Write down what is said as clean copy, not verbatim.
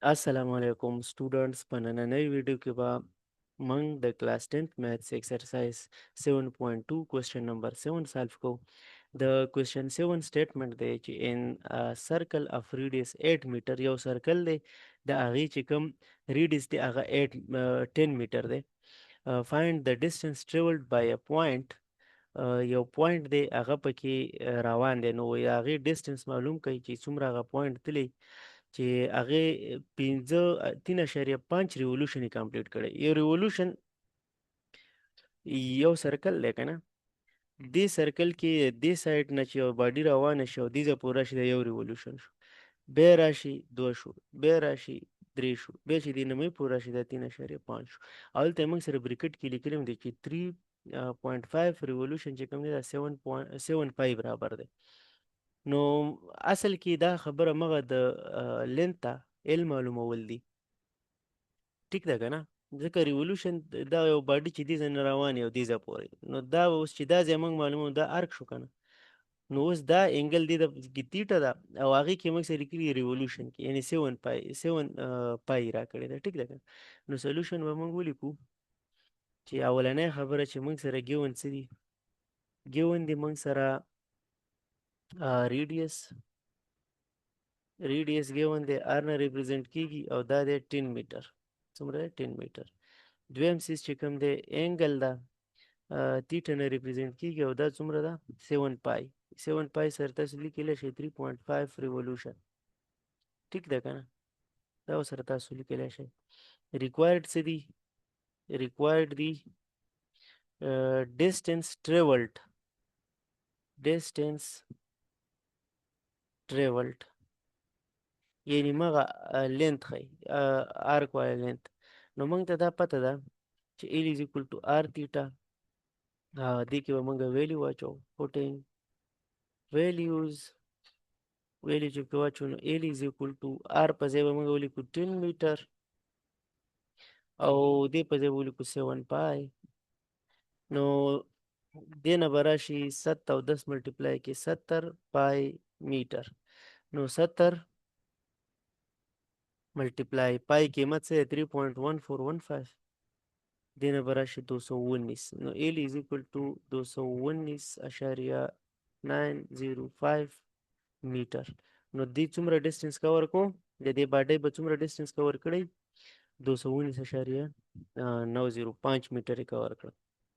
السلام علیکم سټوډنټس په نننۍ ویډیو کې به موږ د کلاس 10th میتھس ایکسرسایز 7.2 کوېسچن نمبر 7 سالو کوو. د کوېسچن 7 سټیټمنټ دی چې ان سرکل اف ریډیس 8 میټر یو سرکل دی د هغې چې کوم ریډیس دی هغه 10 میټر دی. فایند د ډسټنس ټریولډ بای ا پوینټ. یو پوینټ دی هغه پکې روان دی نو د هغې ډسټنس معلوم کړئ چې څومره هغه پوینټ تللی چې هغې 3.5 ریولوشن یې کمپلیټ کړی. یو ریولوشن یو سرکل دی که نه، دې سرکل کې دې سایډ نه چې یو باډي روانه شي او دې ځای پورې راشي دا یو ریولوشن شو، بیا راشي 2 شو، بیا راشي 3 شو، بیا چې دې نیمۍ پورې راشي دا 3.5 شو. او دلته یې موږ سره بریکټ کې لیکلی هم دی چې 3.5 ریولوشن چې کوم دی دا 7 پای برابر دی. نو اصل کې دا خبره مغه د لینث ته ال معلومول دي. ټیک ده که نه؟ ځکه ریولوشن دا یو باډي چې دې ځای نه روان یو دې ځای پورې، نو دا اوس چې دا ځای موږ معلوموو دا ارک شو که نه. نو اوس دا انګل دې کې تیټه ده او هغې کې موږ سره لیکلي ریولوشن کې یعنې 7 پای راکړې ده. ټیک ده که نه؟ نو سلوشن به موږ ولیکو چې اولنۍ خبره چې موږ سره ګیون څه دي؟ ګیون دي موږ سره ریډیس ګیون دی ار نه ریپرزینټ کیږي او دا دی 10 میټر. څومره دی؟ 10 میټر. دویم سیز چې کوم دی اینګل ده تیټه نه ریپرزینټ کیږي او دا څومره ده؟ 7 پای. 7 پای سره تاسو لیکلی شئ 3.5 ریولوشن. ټیک ده که نه؟ دا سره تاسو لیکلی شئ. ریکوایرډ څه دي؟ ریکوایرډ دي ډسټنس ټریولډ یعنی مغه لینث ښیي ارک والا لینث. نو موږ ته دا پته ده چې ال از اکول ټو آر تیټا. دې کې به موږ ویلیو واچو پوټینګ ویلیو چې پې واچو نو ال از اکول ټو آر په ځای به موږ ولیکو 10 میټر او دې په ځای به ولیکو 7 پای. نو دې نه به راشي 7 او 10 ملټیپلای کې 70 پای میټر. نو 70 ملټیپلای پای قیمت څه دی؟ 3.1415. دینا براشي 219. نو ال از اکول ټو 219.905 میټر. نو دې څومره ډسټنس کور کو؟ د دې باډۍ به څومره ډسټنس کور کړی؟ 219.905 میټر یې کور کړ.